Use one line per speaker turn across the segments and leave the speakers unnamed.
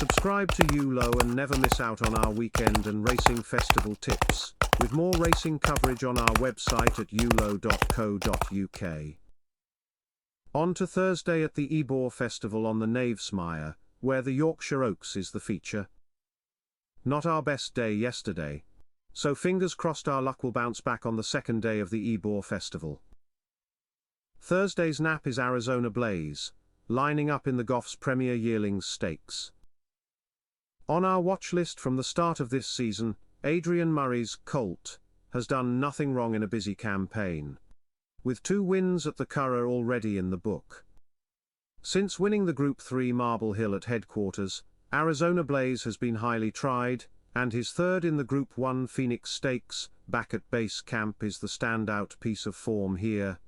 Subscribe to ULO and never miss out on our weekend and racing festival tips, with more racing coverage on our website at ulo.co.uk. On to Thursday at the Ebor Festival on the Knavesmire, where the Yorkshire Oaks is the feature. Not our best day yesterday, so fingers crossed our luck will bounce back on the second day of the Ebor Festival. Thursday's nap is Arizona Blaze, lining up in the Goffs Premier Yearlings Stakes. On our watch list from the start of this season, Adrian Murray's Colt has done nothing wrong in a busy campaign, with 2 wins at the Curragh already in the book. Since winning the Group 3 Marble Hill at headquarters, Arizona Blaze has been highly tried, and his third in the Group 1 Phoenix Stakes, back at base camp, is the standout piece of form here.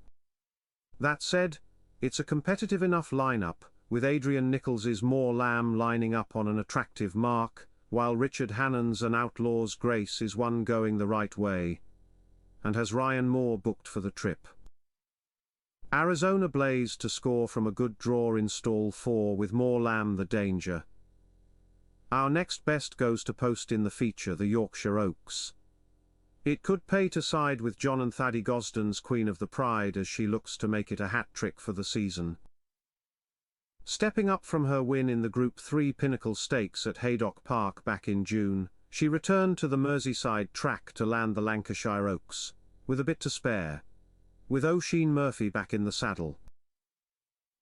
That said, it's a competitive enough lineup, with Adrian Nichols's More Lamb lining up on an attractive mark, while Richard Hannon's An Outlaw's Grace is one going the right way, and has Ryan Moore booked for the trip. Arizona Blaze to score from a good draw in stall 4 with More Lamb the danger. Our next best goes to post in the feature the Yorkshire Oaks. It could pay to side with John and Thaddy Gosden's Queen of the Pride as she looks to make it a hat-trick for the season. Stepping up from her win in the Group 3 Pinnacle Stakes at Haydock Park back in June, she returned to the Merseyside track to land the Lancashire Oaks, with a bit to spare, with Oisin Murphy back in the saddle.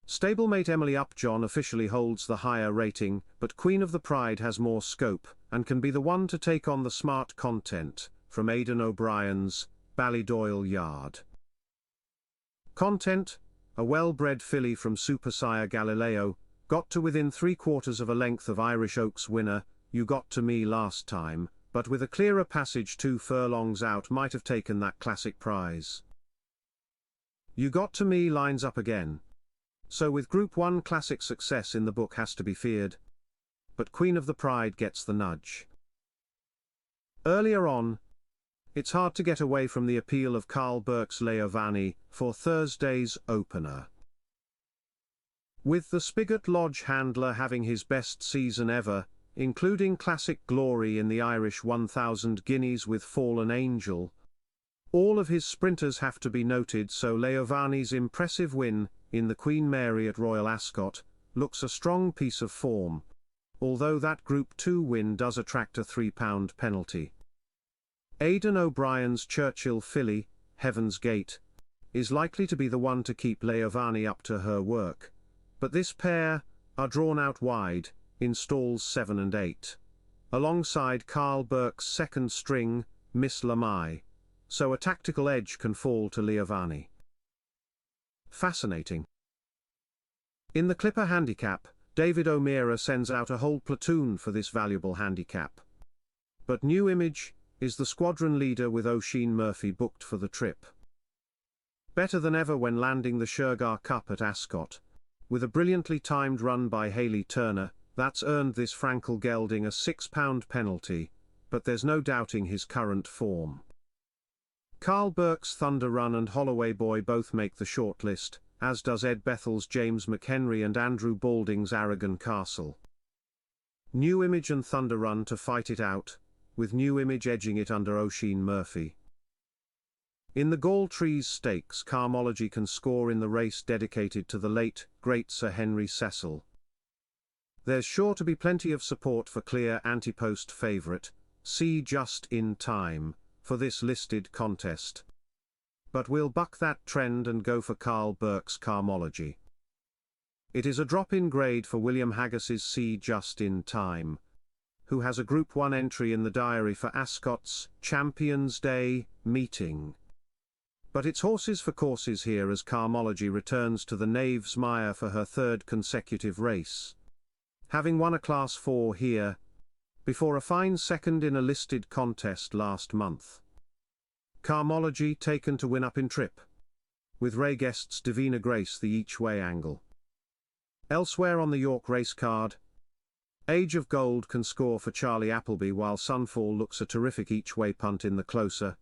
Stablemate Emily Upjohn officially holds the higher rating, but Queen of the Pride has more scope, and can be the one to take on the smart content from Aidan O'Brien's Ballydoyle Yard. Content, a well-bred filly from Super Sire Galileo, got to within 3/4 of a length of Irish Oaks winner You Got to Me last time, but with a clearer passage 2 furlongs out might have taken that classic prize. You Got to Me lines up again, so with Group 1 classic success in the book has to be feared. But Queen of the Pride gets the nudge. Earlier on, it's hard to get away from the appeal of Carl Burke's Leovani for Thursday's opener. With the Spigot Lodge handler having his best season ever, including classic glory in the Irish 1000 guineas with Fallen Angel, all of his sprinters have to be noted, so Leovani's impressive win in the Queen Mary at Royal Ascot looks a strong piece of form, although that Group 2 win does attract a £3 penalty. Aidan O'Brien's Churchill filly, Heaven's Gate, is likely to be the one to keep Leovani up to her work, but this pair are drawn out wide, in stalls 7 and 8, alongside Carl Burke's second string, Miss Lamai, so a tactical edge can fall to Leovani. Fascinating. In the Clipper handicap, David O'Meara sends out a whole platoon for this valuable handicap. But New Image is the squadron leader with Oisin Murphy booked for the trip. Better than ever when landing the Shergar Cup at Ascot, with a brilliantly timed run by Hayley Turner, that's earned this Frankel gelding a £6 penalty, but there's no doubting his current form. Carl Burke's Thunder Run and Holloway Boy both make the shortlist, as does Ed Bethel's James McHenry and Andrew Balding's Aragon Castle. New Image and Thunder Run to fight it out, with New Image edging it under Oisin Murphy. In the Galtrees Stakes, Carmology can score in the race dedicated to the late, great Sir Henry Cecil. There's sure to be plenty of support for clear anti-post favourite, See Just in Time, for this listed contest. But we'll buck that trend and go for Carl Burke's Carmology. It is a drop in grade for William Haggas's See Just in Time, who has a Group 1 entry in the diary for Ascot's Champions Day meeting. But it's horses for courses here as Carmology returns to the Knavesmire for her 3rd consecutive race, having won a Class 4 here, before a fine second in a listed contest last month. Carmology taken to win up in trip, with Ray Guest's Divina Grace the each-way angle. Elsewhere on the York Racecard, Age of Gold can score for Charlie Appleby while Sunfall looks a terrific each-way punt in the closer,